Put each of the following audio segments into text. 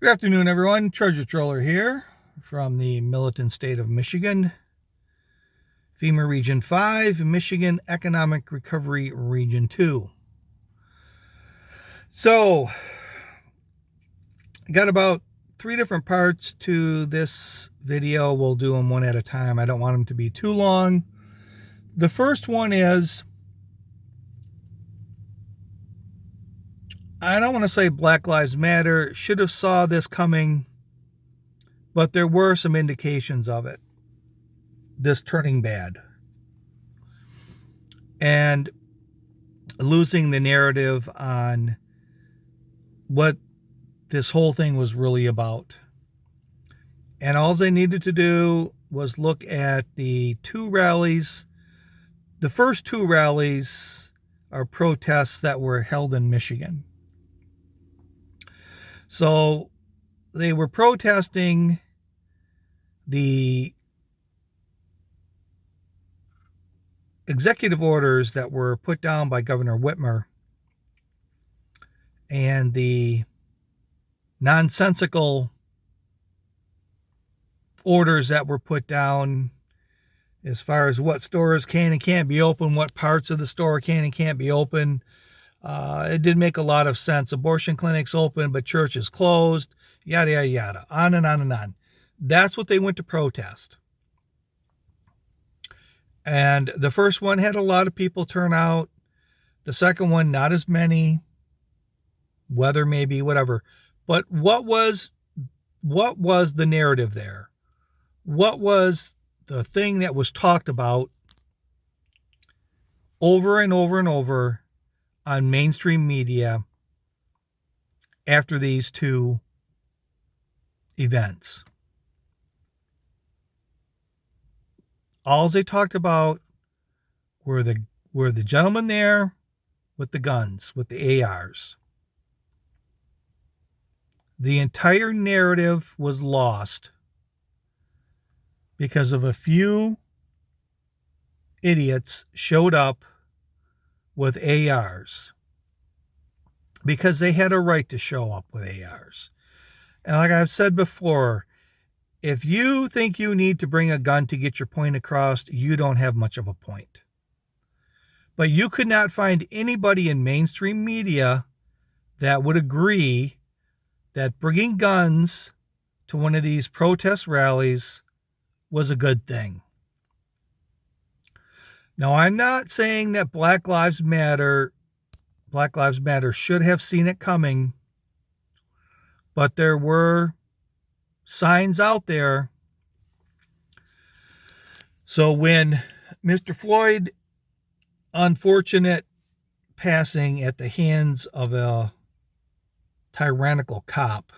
Good afternoon, everyone. Treasure Troller here from the militant state of Michigan, FEMA Region 5, Michigan Economic Recovery Region 2. So, I got about 3 different parts to this video. We'll do them one at a time. I don't want them to be too long. The first one is, I don't want to say Black Lives Matter should have saw this coming, but there were some indications of it, this turning bad. And losing the narrative on what this whole thing was really about. And all they needed to do was look at the 2 rallies. The first 2 rallies are protests that were held in Michigan. So they were protesting the executive orders that were put down by Governor Whitmer and the nonsensical orders that were put down as far as what stores can and can't be open, what parts of the store can and can't be open. It didn't make a lot of sense. Abortion clinics open, but churches closed, yada, yada, yada, on and on and on. That's what they went to protest. And the first one had a lot of people turn out. The second one, not as many. Weather maybe, whatever. But what was the narrative there? What was the thing that was talked about over and over and over on mainstream media after these 2 events? All they talked about were the gentlemen there with the guns, with the ARs. The entire narrative was lost because of a few idiots showed up with ARs because they had a right to show up with ARs. And like I've said before, if you think you need to bring a gun to get your point across, you don't have much of a point. But you could not find anybody in mainstream media that would agree that bringing guns to one of these protest rallies was a good thing. Now, I'm not saying that Black Lives Matter should have seen it coming, but there were signs out there. So when Mr. Floyd, unfortunate passing at the hands of a tyrannical cop,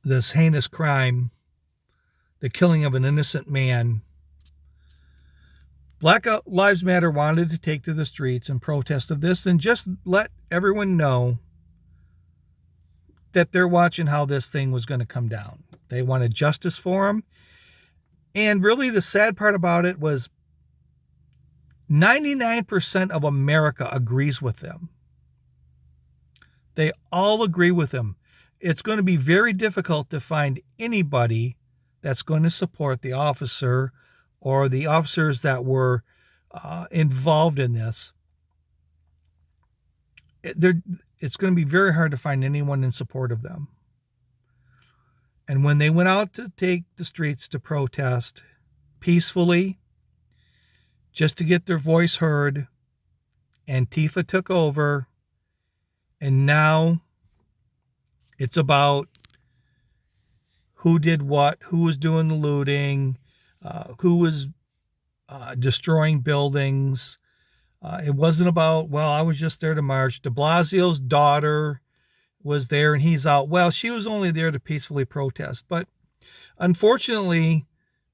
this heinous crime, the killing of an innocent man, Black Lives Matter wanted to take to the streets and protest of this and just let everyone know that they're watching how this thing was going to come down. They wanted justice for him. And really the sad part about it was 99% of America agrees with them. They all agree with him. It's going to be very difficult to find anybody that's going to support the officer or the officers that were involved in this. It's going to be very hard to find anyone in support of them. And when they went out to take the streets to protest peacefully, just to get their voice heard, Antifa took over. And now it's about who did what, who was doing the looting, who was destroying buildings. It wasn't about, well, I was just there to march. De Blasio's daughter was there and he's out. Well, she was only there to peacefully protest. But unfortunately,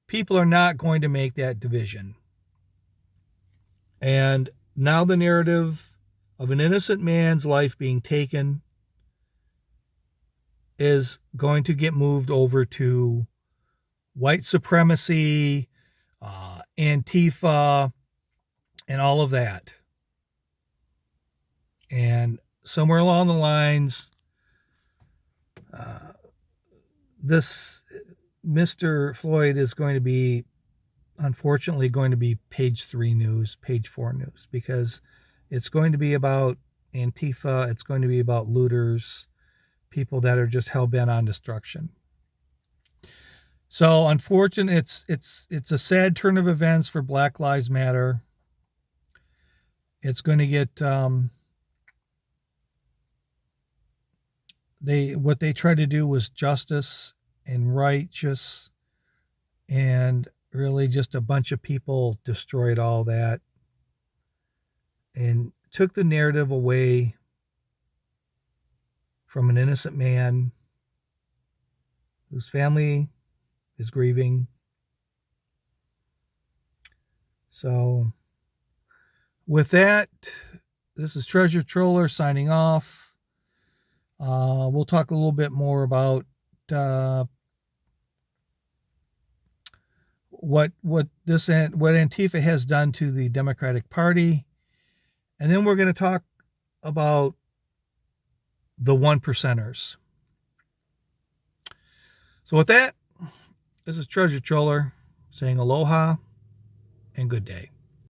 people are not going to make that division. And now the narrative of an innocent man's life being taken is going to get moved over to white supremacy, Antifa, and all of that. And somewhere along the lines, This Mr. Floyd is going to be, unfortunately, going to be page 3 news, page 4 news, because it's going to be about Antifa. It's going to be about looters, people that are just hell bent on destruction. So, unfortunately, it's a sad turn of events for Black Lives Matter. It's going to get what they tried to do was justice and righteous, and really just a bunch of people destroyed all that and took the narrative away from an innocent man whose family is grieving. So, with that, this is Treasure Troller signing off. We'll talk a little bit more about what Antifa has done to the Democratic Party, and then we're going to talk about the one percenters. So with that, this is Treasure Troller saying aloha and good day.